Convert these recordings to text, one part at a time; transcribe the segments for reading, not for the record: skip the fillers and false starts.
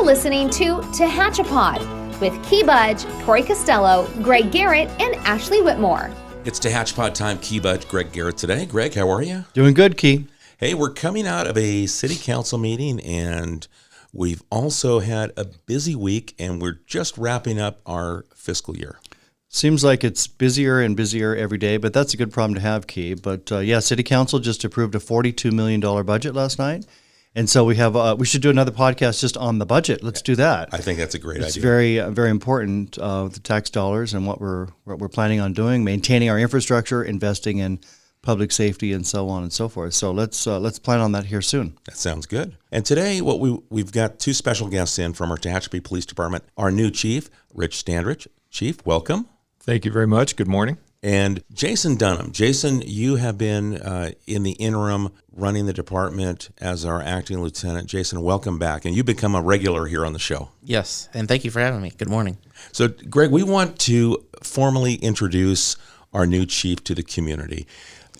You're listening to Tehachapi with Key Budge, Corey Costello, Greg Garrett, and Ashley Whitmore. It's Tehachapi time. Key Budge, Greg Garrett today. Greg, how are you? Doing good, Key. Hey, we're coming out of a city council meeting, and we've also had a busy week, and we're just wrapping up our fiscal year. Seems like it's busier and busier every day, but that's a good problem to have, Key. But City Council just approved a $42 million budget last night. And so we should do another podcast just on the budget. Let's do that. I think that's a great idea. It's very, very important, the tax dollars and what we're planning on doing, maintaining our infrastructure, investing in public safety, and so on and so forth. So let's plan on that here soon. That sounds good. And today, we've got two special guests in from our Tehachapi Police Department. Our new chief, Rich Standridge. Chief, welcome. Thank you very much. Good morning. And Jason Dunham. Jason, you have been in the interim running the department as our acting lieutenant. Jason, welcome back. And you've become a regular here on the show. Yes, and thank you for having me. Good morning. So, Greg, we want to formally introduce our new chief to the community.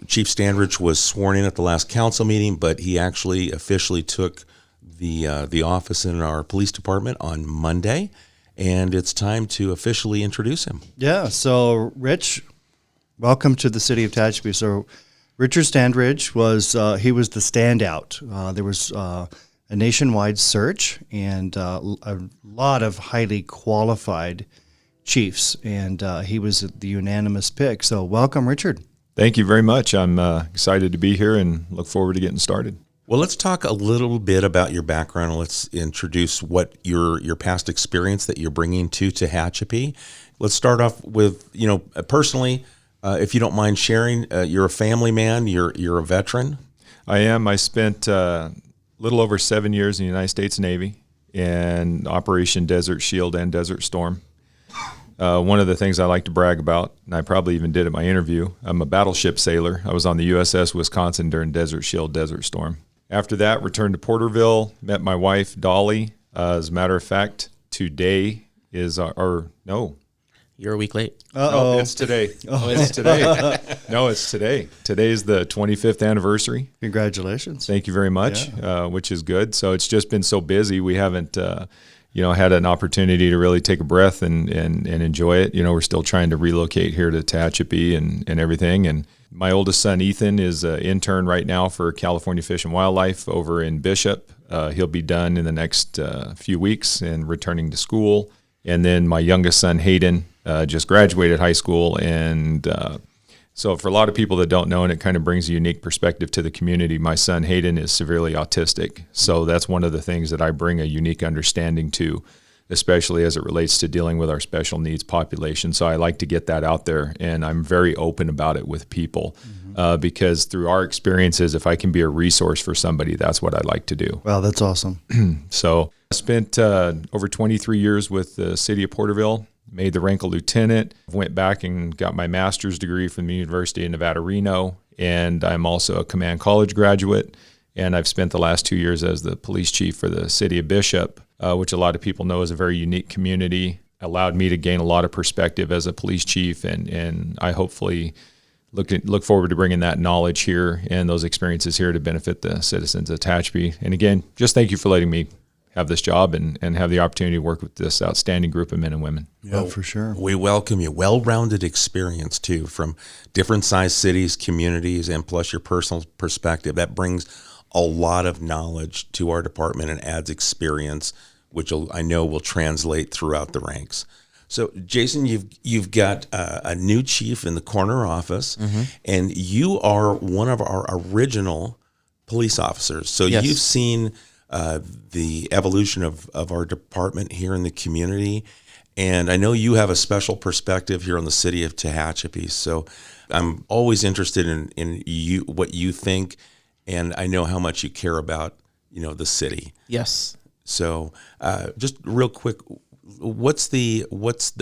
Chief Standridge was sworn in at the last council meeting, but he actually officially took the office in our police department on Monday. And it's time to officially introduce him. Yeah, so Rich, welcome to the city of Tehachapi. So Richard Standridge was the standout. There was a nationwide search and a lot of highly qualified chiefs, and he was the unanimous pick. So welcome, Richard. Thank you very much. I'm excited to be here and look forward to getting started. Well, let's talk a little bit about your background. Let's introduce what your past experience that you're bringing to Tehachapi. Let's start off with, personally, if you don't mind sharing, you're a family man, you're a veteran. I am. I spent a little over 7 years in the United States Navy in Operation Desert Shield and Desert Storm. One of the things I like to brag about, and I probably even did at my interview, I'm a battleship sailor. I was on the USS Wisconsin during Desert Shield, Desert Storm. After that, returned to Porterville, met my wife, Dolly. As a matter of fact, today is no. You're a week late. No, it's today. Oh, it's today. No, it's today. Today's the 25th anniversary. Congratulations. Thank you very much, which is good. So it's just been so busy. We haven't, had an opportunity to really take a breath and enjoy it. We're still trying to relocate here to Tehachapi and everything. And my oldest son, Ethan, is an intern right now for California Fish and Wildlife over in Bishop. He'll be done in the next few weeks and returning to school. And then my youngest son, Hayden, just graduated high school. And so for a lot of people that don't know, and it kind of brings a unique perspective to the community, my son, Hayden, is severely autistic. So that's one of the things that I bring a unique understanding to, especially as it relates to dealing with our special needs population. So I like to get that out there, and I'm very open about it with people because through our experiences, if I can be a resource for somebody, that's what I like to do. Wow, that's awesome. So I spent over 23 years with the city of Porterville, made the rank of lieutenant, went back and got my master's degree from the University of Nevada, Reno, and I'm also a command college graduate, and I've spent the last 2 years as the police chief for the city of Bishop, which a lot of people know is a very unique community, allowed me to gain a lot of perspective as a police chief, and I hopefully look forward to bringing that knowledge here and those experiences here to benefit the citizens of Tehachapi. And again, just thank you for letting me have this job and have the opportunity to work with this outstanding group of men and women. Yeah, for sure. We welcome you. Well-rounded experience, too, from different size cities, communities, and plus your personal perspective. That brings a lot of knowledge to our department and adds experience, which I know will translate throughout the ranks. So, Jason, you've got a new chief in the corner office, and you are one of our original police officers. So Yes. You've seen the evolution of our department here in the community. And I know you have a special perspective here on the city of Tehachapi. So I'm always interested in you, what you think. And I know how much you care about, the city. Yes. So just real quick, what's the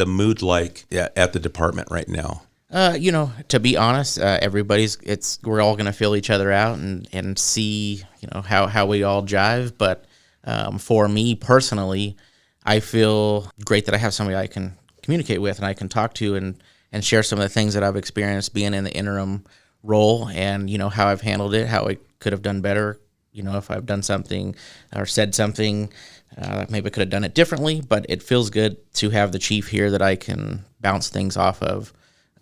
mood like at the department right now? To be honest, we're all going to fill each other out and see, how we all jive. But for me personally, I feel great that I have somebody I can communicate with and I can talk to and share some of the things that I've experienced being in the interim role and, how I've handled it, how I could have done better, if I've done something or said something Maybe I could have done it differently, but it feels good to have the chief here that I can bounce things off of.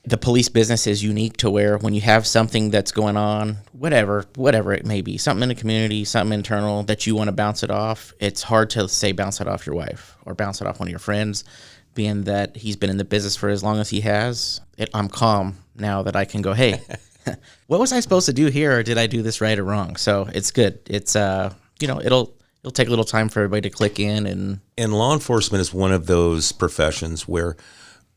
The police business is unique to where when you have something that's going on, whatever it may be, something in the community, something internal that you want to bounce it off, it's hard to say bounce it off your wife or bounce it off one of your friends, being that he's been in the business for as long as he has. I'm calm now that I can go, hey, what was I supposed to do here, or did I do this right or wrong? So it's good. It's, it'll take a little time for everybody to click in. And law enforcement is one of those professions where,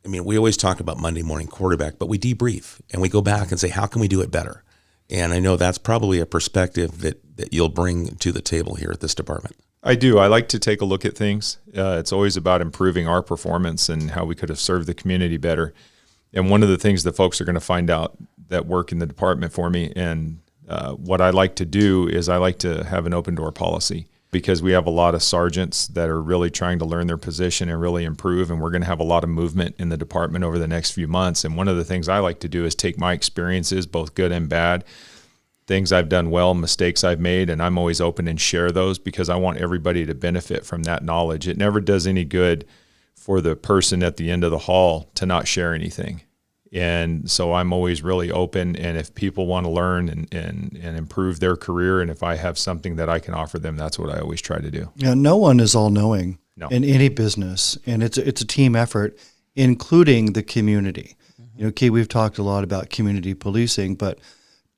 I mean, we always talk about Monday morning quarterback, but we debrief and we go back and say, how can we do it better? And I know that's probably a perspective that you'll bring to the table here at this department. I do. I like to take a look at things. It's always about improving our performance and how we could have served the community better. And one of the things that folks are going to find out that work in the department for me, and what I like to do is I like to have an open door policy, because we have a lot of sergeants that are really trying to learn their position and really improve, and we're going to have a lot of movement in the department over the next few months. And one of the things I like to do is take my experiences, both good and bad, things I've done well, mistakes I've made, and I'm always open and share those because I want everybody to benefit from that knowledge. It never does any good for the person at the end of the hall to not share anything. And so I'm always really open, and if people want to learn and improve their career, and if I have something that I can offer them, that's what I always try to do. Yeah, no one is all-knowing in any business, and it's a team effort, including the community. Mm-hmm. Key, we've talked a lot about community policing, but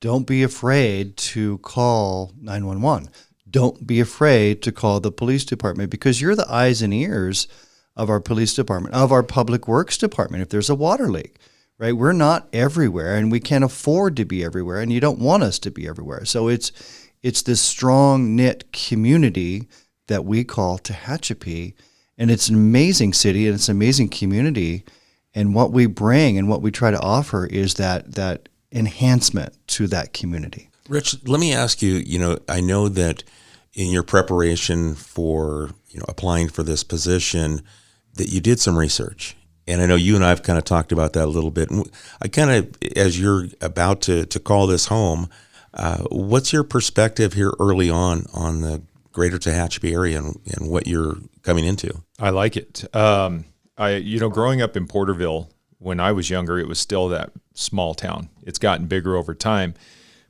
don't be afraid to call 911. Don't be afraid to call the police department, because you're the eyes and ears of our police department, of our public works department. If there's a water leak, right? We're not everywhere, and we can't afford to be everywhere, and you don't want us to be everywhere. So it's this strong knit community that we call Tehachapi, and it's an amazing city and it's an amazing community. And what we bring and what we try to offer is that enhancement to that community. Rich, let me ask you, I know that in your preparation for, applying for this position, that you did some research. And I know you and I have kind of talked about that a little bit. And I kind of, as you're about to call this home, what's your perspective here early on the greater Tehachapi area and what you're coming into? I like it. Growing up in Porterville, when I was younger, it was still that small town. It's gotten bigger over time.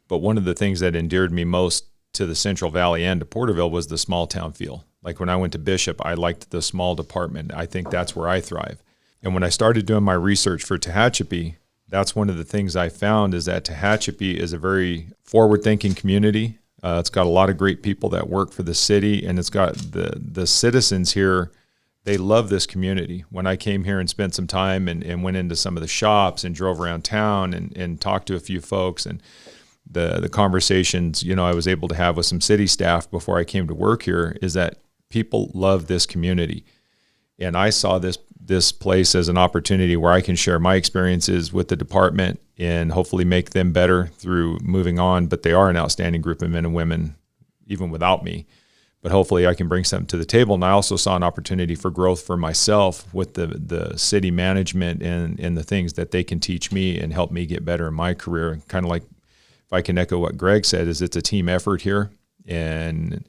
But one of the things that endeared me most to the Central Valley and to Porterville was the small town feel. Like when I went to Bishop, I liked the small department. I think that's where I thrive. And when I started doing my research for Tehachapi, that's one of the things I found is that Tehachapi is a very forward-thinking community. It's got a lot of great people that work for the city, and it's got the citizens here. They love this community. When I came here and spent some time and went into some of the shops and drove around town and talked to a few folks, and the conversations I was able to have with some city staff before I came to work here, is that people love this community. And I saw this place as an opportunity where I can share my experiences with the department and hopefully make them better through moving on. But they are an outstanding group of men and women, even without me. But hopefully I can bring something to the table. And I also saw an opportunity for growth for myself with the city management and the things that they can teach me and help me get better in my career. Kind of like, if I can echo what Greg said, is it's a team effort here. And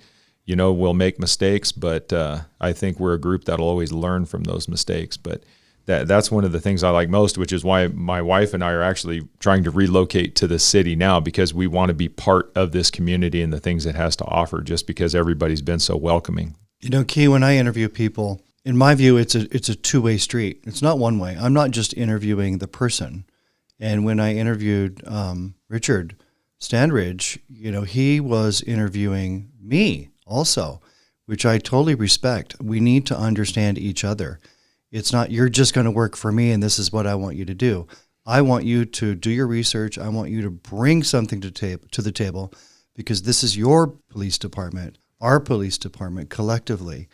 we'll make mistakes, but I think we're a group that'll always learn from those mistakes. But that's one of the things I like most, which is why my wife and I are actually trying to relocate to the city now, because we want to be part of this community and the things it has to offer, just because everybody's been so welcoming. Key, when I interview people, in my view, it's a two-way street. It's not one way. I'm not just interviewing the person. And when I interviewed Richard Standridge, he was interviewing me also, which I totally respect. We need to understand each other. It's not, you're just going to work for me and this is what I want you to do. I want you to do your research. I want you to bring something to the table, because this is your police department, our police department collectively.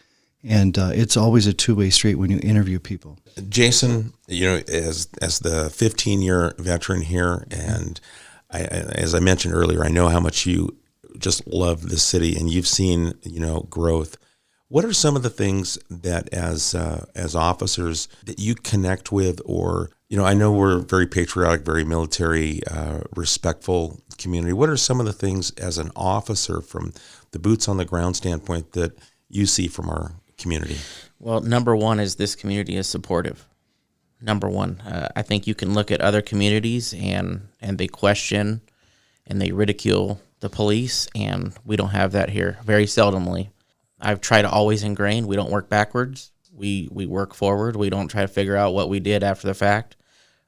And it's always a two-way street when you interview people. Jason, as the 15-year veteran here, and as I mentioned earlier, I know how much you just love the city, and you've seen, growth. What are some of the things that as officers that you connect with, or, I know we're very patriotic, very military, respectful community. What are some of the things as an officer from the boots on the ground standpoint that you see from our community? Well, number one is this community is supportive. Number one, I think you can look at other communities and they question and they ridicule the police, and we don't have that here, very seldomly. I've tried to always ingrain, we don't work backwards. We work forward. We don't try to figure out what we did after the fact.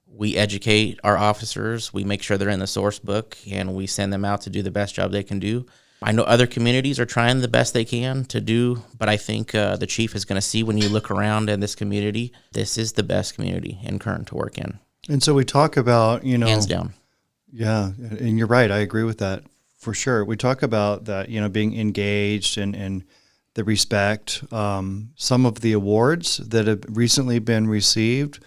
We educate our officers. We make sure they're in the source book, and we send them out to do the best job they can do. I know other communities are trying the best they can to do, but I think the chief is going to see when you look around in this community, this is the best community in Kern to work in. And so we talk about, Hands down. Yeah, and you're right. I agree with that for sure. We talk about that, being engaged and the respect. Some of the awards that have recently been received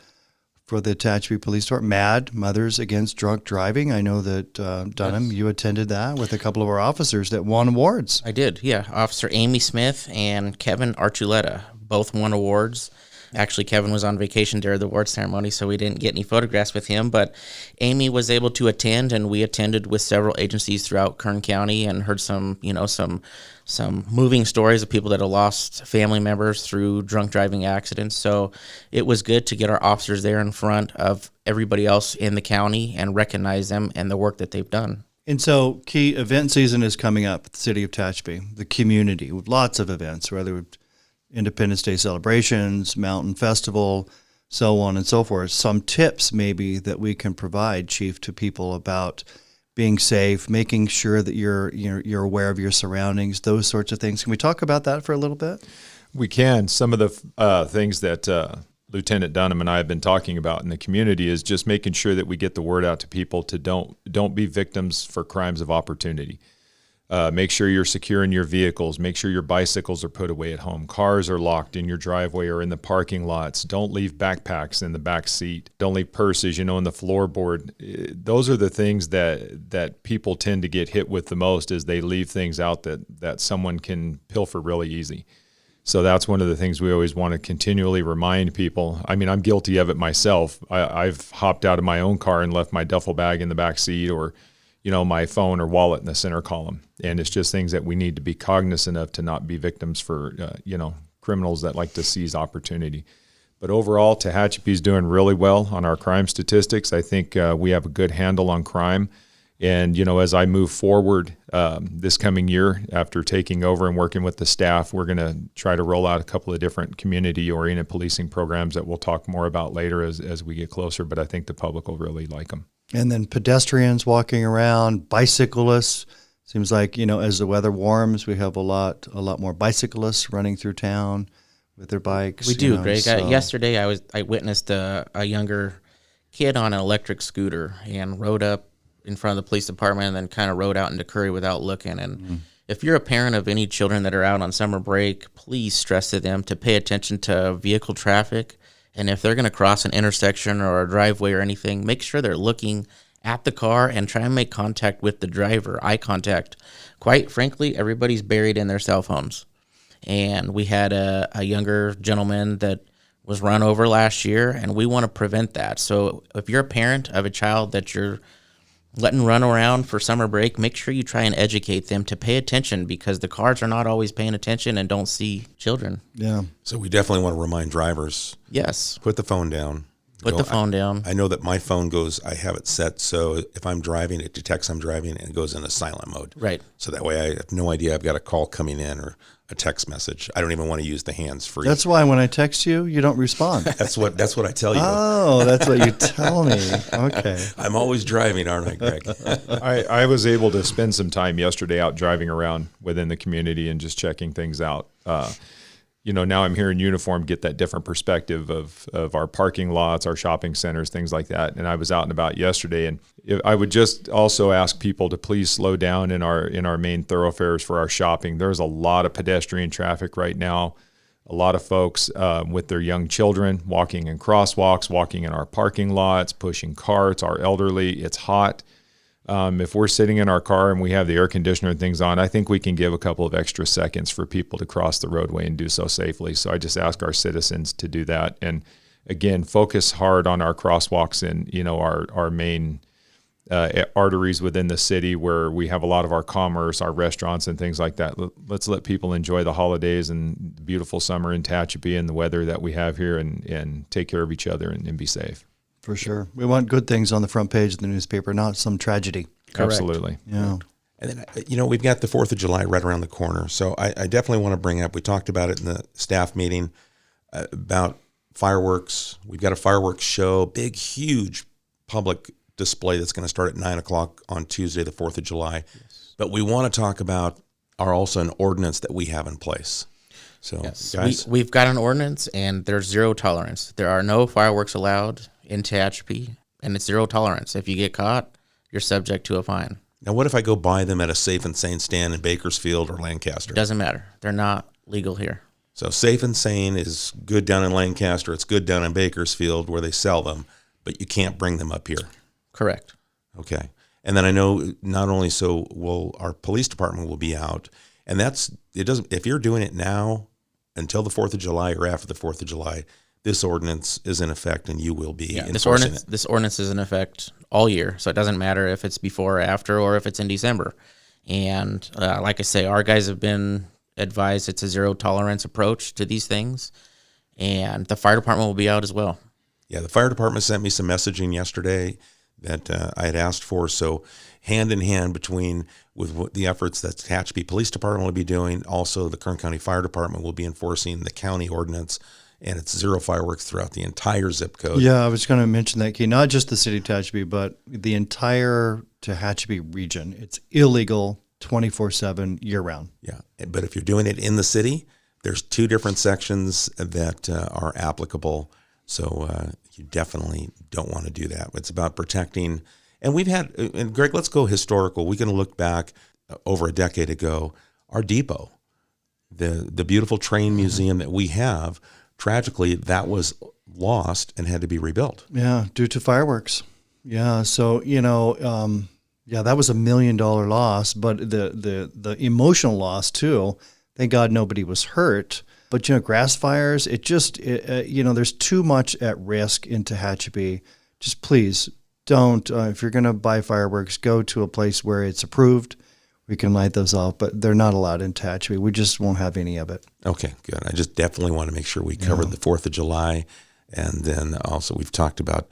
for the Tehachapi Police Department, MAD, Mothers Against Drunk Driving. I know that, Dunham, you attended that with a couple of our officers that won awards. I did, yeah. Officer Amy Smith and Kevin Archuleta both won awards. Actually, Kevin was on vacation during the award ceremony, so we didn't get any photographs with him. But Amy was able to attend, and we attended with several agencies throughout Kern County and heard some moving stories of people that have lost family members through drunk driving accidents. So it was good to get our officers there in front of everybody else in the county and recognize them and the work that they've done. And so key event season is coming up at the city of Tehachapi, the community, with lots of events, whether it's Independence Day celebrations, Mountain Festival, so on and so forth. Some tips maybe that we can provide, Chief, to people about being safe, making sure that you're aware of your surroundings, those sorts of things. Can we talk about that for a little bit? We can. Some of the things that Lieutenant Dunham and I have been talking about in the community is just making sure that we get the word out to people to don't be victims for crimes of opportunity. Make sure you're securing your vehicles. Make sure your bicycles are put away at home. Cars are locked in your driveway or in the parking lots. Don't leave backpacks in the back seat. Don't leave purses, in the floorboard. Those are the things that people tend to get hit with the most, is they leave things out that someone can pilfer really easy. So that's one of the things we always want to continually remind people. I mean, I'm guilty of it myself. I've hopped out of my own car and left my duffel bag in the back seat, or my phone or wallet in the center column. And it's just things that we need to be cognizant of to not be victims for, criminals that like to seize opportunity. But overall, Tehachapi is doing really well on our crime statistics. I think we have a good handle on crime. And, as I move forward this coming year, after taking over and working with the staff, we're going to try to roll out a couple of different community-oriented policing programs that we'll talk more about later as we get closer. But I think the public will really like them. And then pedestrians walking around, bicyclists. Seems like, as the weather warms, we have a lot more bicyclists running through town with their bikes. We do, Greg. So. Yesterday, I witnessed a younger kid on an electric scooter and rode up in front of the police department and then kind of rode out into Curry without looking. And if you're a parent of any children that are out on summer break, please stress to them to pay attention to vehicle traffic. And if they're going to cross an intersection or a driveway or anything, make sure they're looking at the car and try and make contact with the driver, eye contact. Quite frankly, everybody's buried in their cell phones. And we had a younger gentleman that was run over last year, and we want to prevent that. So if you're a parent of a child that you're letting run around for summer break, make sure you try and educate them to pay attention, because the cars are not always paying attention and don't see children. Yeah. So we definitely want to remind drivers. Yes. Put the phone down. Put the phone down. I know that my phone I have it set so if I'm driving, it detects I'm driving and it goes into silent mode. Right. So that way I have no idea I've got a call coming in or a text message. I don't even want to use the hands-free. That's why when I text you, you don't respond. That's what I tell you. Oh, that's what you tell me. Okay. I'm always driving, aren't I, Greg? I was able to spend some time yesterday out driving around within the community and just checking things out. Now I'm here in uniform, get that different perspective of our parking lots, our shopping centers, things like that. And I was out and about yesterday, and I would just also ask people to please slow down in our main thoroughfares for our shopping. There's a lot of pedestrian traffic right now. A lot of folks with their young children walking in crosswalks, walking in our parking lots, pushing carts, our elderly. It's hot. If we're sitting in our car and we have the air conditioner and things on, I think we can give a couple of extra seconds for people to cross the roadway and do so safely. So I just ask our citizens to do that. And again, focus hard on our crosswalks and, our main arteries within the city where we have a lot of our commerce, our restaurants and things like that. Let's let people enjoy the holidays and the beautiful summer in Tehachapi and the weather that we have here, and take care of each other and be safe. For sure. We want good things on the front page of the newspaper, not some tragedy. Correct. Absolutely. Yeah. And then, we've got the 4th of July right around the corner. So I definitely want to bring up, we talked about it in the staff meeting, about fireworks. We've got a fireworks show, big, huge public display that's going to start at 9 o'clock on Tuesday, the 4th of July. Yes. But we want to talk about also an ordinance that we have in place. So, Yes, guys. we've got an ordinance, and there's zero tolerance. There are no fireworks allowed in Tehachapi, and it's zero tolerance. If you get caught, you're subject to a fine. Now, what if I go buy them at a Safe and Sane stand in Bakersfield or Lancaster? Doesn't matter. They're not legal here. So Safe and Sane is good down in Lancaster. It's good down in Bakersfield where they sell them, but you can't bring them up here. Correct. Okay. And then I know not only so will our police department will be out, and if you're doing it now until the 4th of July or after the 4th of July, this ordinance is in effect and you will be enforcing it. This ordinance is in effect all year, so it doesn't matter if it's before or after or if it's in December. And like I say, our guys have been advised it's a zero tolerance approach to these things, and the fire department will be out as well. Yeah, the fire department sent me some messaging yesterday that I had asked for. So hand in hand with the efforts that Tehachapi Police Department will be doing, also the Kern County Fire Department will be enforcing the county ordinance, and it's zero fireworks throughout the entire zip code. Yeah, I was going to mention that, Key. Not just the city of Tehachapi, but the entire Tehachapi region. It's illegal 24/7 year-round. Yeah, but if you're doing it in the city, there's 2 different sections that are applicable. So you definitely don't want to do that. It's about protecting. And Greg, let's go historical. We can look back over a decade ago. Our depot, the beautiful train museum that we have, tragically, that was lost and had to be rebuilt. Yeah, due to fireworks. Yeah, so, that was $1 million loss, but the emotional loss too. Thank God nobody was hurt. But, grass fires, there's too much at risk in Tehachapi. Just please don't, if you're going to buy fireworks, go to a place where it's approved. We can light those off, but they're not allowed in Tehachapi. We just won't have any of it. Okay, good. I just definitely want to make sure we covered the 4th of July. And then also we've talked about,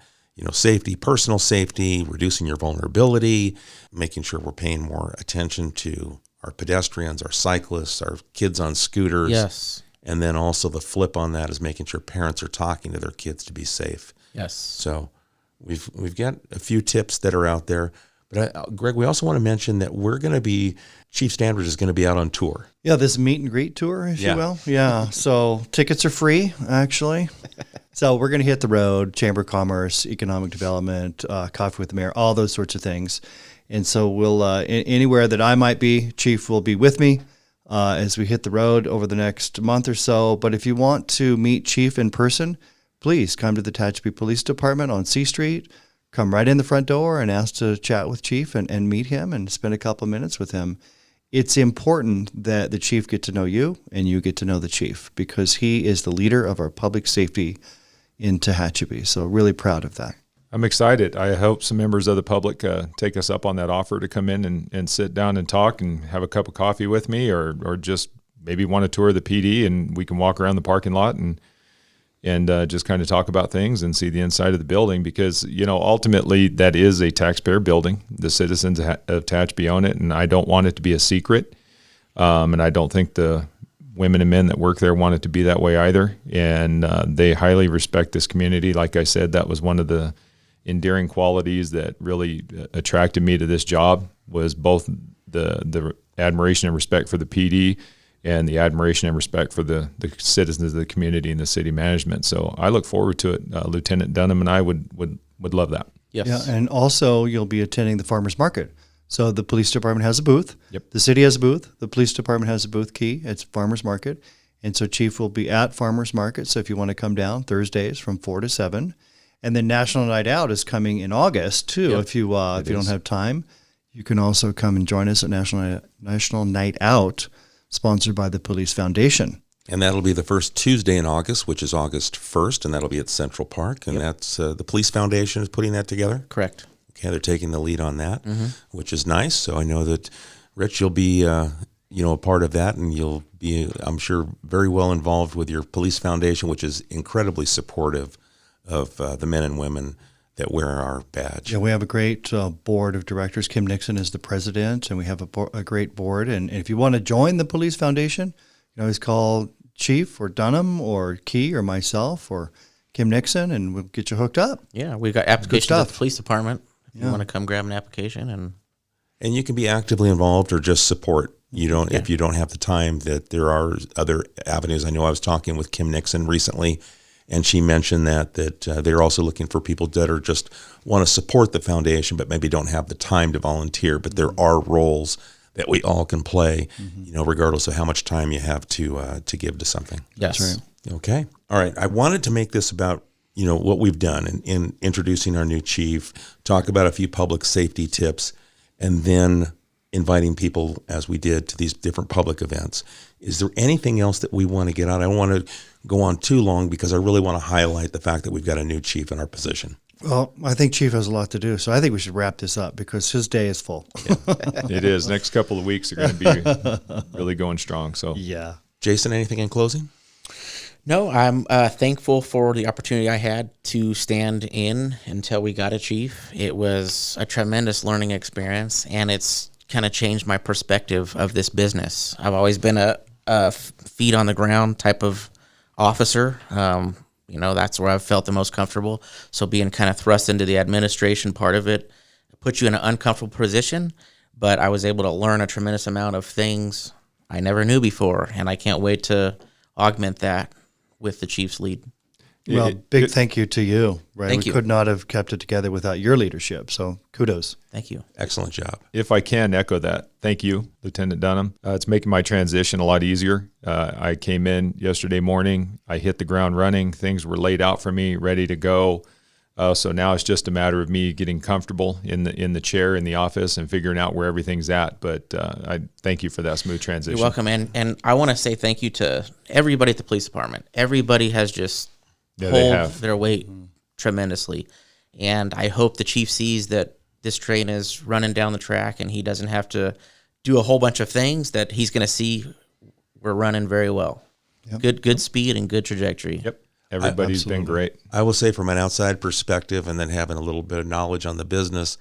safety, personal safety, reducing your vulnerability, making sure we're paying more attention to our pedestrians, our cyclists, our kids on scooters. Yes. And then also the flip on that is making sure parents are talking to their kids to be safe. Yes. So we've got a few tips that are out there. But Greg, we also want to mention that Chief Standridge is going to be out on tour. Yeah, this meet and greet tour, if you will. Yeah, so tickets are free, actually. So we're going to hit the road, Chamber of Commerce, Economic Development, Coffee with the Mayor, all those sorts of things. And so we'll anywhere that I might be, Chief will be with me as we hit the road over the next month or so. But if you want to meet Chief in person, please come to the Tehachapi Police Department on C Street. Come right in the front door and ask to chat with Chief and meet him and spend a couple of minutes with him. It's important that the Chief get to know you and you get to know the Chief because he is the leader of our public safety in Tehachapi. So really proud of that. I'm excited. I hope some members of the public take us up on that offer to come in and sit down and talk and have a cup of coffee with me or just maybe want to tour the PD and we can walk around the parking lot and just kind of talk about things and see the inside of the building because, ultimately that is a taxpayer building. The citizens of Tehachapi own it, and I don't want it to be a secret. And I don't think the women and men that work there want it to be that way either. And they highly respect this community. Like I said, that was one of the endearing qualities that really attracted me to this job was both the admiration and respect for the PD and the admiration and respect for the citizens of the community and the city management. So I look forward to it. Lieutenant Dunham and I would love that. Yes. Yeah, and also you'll be attending the farmers market. So the police department has a booth. Yep. The city has a booth. The police department has a booth key. It's farmers market. And so Chief will be at farmers market. So if you want to come down Thursdays from 4 to 7. And then National Night Out is coming in August too. Yep. If you don't have time, you can also come and join us at National Night Out, sponsored by the Police Foundation. And that'll be the first Tuesday in August, which is August 1st, and that'll be at Central Park. And that's the Police Foundation is putting that together? Correct. Okay, they're taking the lead on that, which is nice. So I know that, Rich, you'll be a part of that, and you'll be, I'm sure, very well involved with your police foundation, which is incredibly supportive of the men and women that wear our badge. Yeah, we have a great board of directors. Kim Nixon is the president, and we have a great board. And if you want to join the police foundation, you can always call Chief or Dunham or Key or myself or Kim Nixon, and we'll get you hooked up. Yeah, we've got applications at the police department. If you want to come grab an application, and you can be actively involved or just support. You don't if you don't have the time. That there are other avenues. I know I was talking with Kim Nixon recently, and she mentioned that they're also looking for people that are just want to support the foundation, but maybe don't have the time to volunteer. But there are roles that we all can play, regardless of how much time you have to give to something. yes, That's right. Okay. All right. I wanted to make this about, what we've done in introducing our new chief, talk about a few public safety tips, and then inviting people, as we did, to these different public events. Is there anything else that we want to get out? I don't want to go on too long because I really want to highlight the fact that we've got a new chief in our position. Well, I think Chief has a lot to do, so I think we should wrap this up because his day is full. It is. Next couple of weeks are going to be really going strong. So Yeah. Jason, anything in closing? No, I'm thankful for the opportunity I had to stand in until we got a chief. It was a tremendous learning experience, and it's kind of changed my perspective of this business. I've always been a feet on the ground type of officer. That's where I've felt the most comfortable. So being kind of thrust into the administration part of it puts you in an uncomfortable position, but I was able to learn a tremendous amount of things I never knew before, and I can't wait to augment that with the chief's lead. Well, big thank you to you. Right, Thank we you. could not have kept it together without your leadership. So kudos. Thank you. Excellent job. if I can echo that, thank you, Lieutenant Dunham. It's making my transition a lot easier. I came in yesterday morning. I hit the ground running. Things were laid out for me, ready to go. So now it's just a matter of me getting comfortable in the chair in the office and figuring out where everything's at. But I thank you for that smooth transition. You're welcome. And I want to say thank you to everybody at the police department. Everybody has just They pulled have. their weight tremendously. And I hope the chief sees that this train is running down the track and he doesn't have to do a whole bunch of things, that he's going to see we're running very well. Yep. Good speed and good trajectory. Yep. Everybody's been great. I will say from an outside perspective and then having a little bit of knowledge on the business,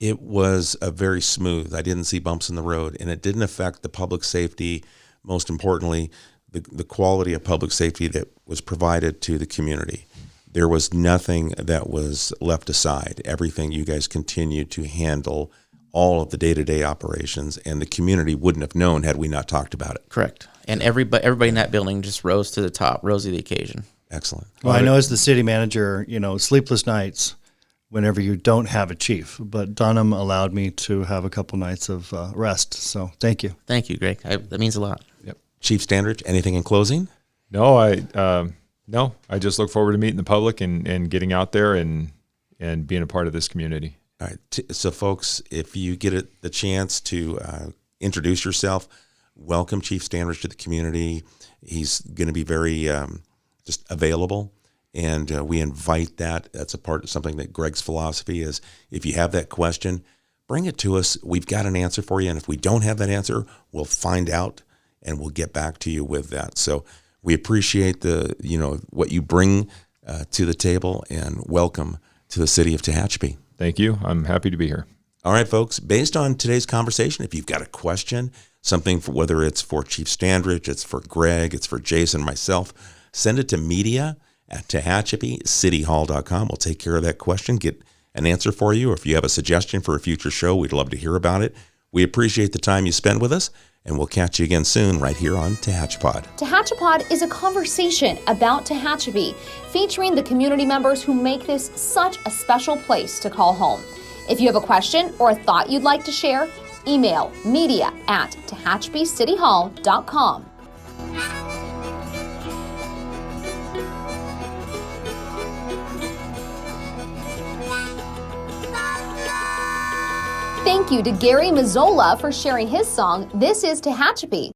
it was a very smooth. I didn't see bumps in the road, and it didn't affect the public safety. Most importantly, the quality of public safety that was provided to the community. There was nothing that was left aside. Everything you guys continued to handle, all of the day-to-day operations, and the community wouldn't have known had we not talked about it. Correct. And everybody in that building just rose to the top, rose to the occasion. Excellent. Well, I know as the city manager, sleepless nights whenever you don't have a chief, but Dunham allowed me to have a couple nights of rest. So thank you. Thank you, Greg. That means a lot. Chief Standridge, anything in closing? No, I just look forward to meeting the public and getting out there and being a part of this community. All right. So, folks, if you get the chance to introduce yourself, welcome Chief Standridge to the community. He's going to be very just available, and we invite that. That's a part of something that Greg's philosophy is. If you have that question, bring it to us. We've got an answer for you, and if we don't have that answer, we'll find out, and we'll get back to you with that. So we appreciate what you bring to the table, and welcome to the city of Tehachapi. Thank you. I'm happy to be here. All right, folks, based on today's conversation, if you've got a question, something for whether it's for Chief Standridge, it's for Greg, it's for Jason, myself, send it to media@TehachapiCityHall.com. We'll take care of that question, get an answer for you. Or if you have a suggestion for a future show, we'd love to hear about it. We appreciate the time you spend with us, and we'll catch you again soon right here on Tehachapod. Tehachapod is a conversation about Tehachapi, featuring the community members who make this such a special place to call home. If you have a question or a thought you'd like to share, email media@TehachapiCityHall.com. Thank you to Gary Mazzola for sharing his song, This is Tehachapi.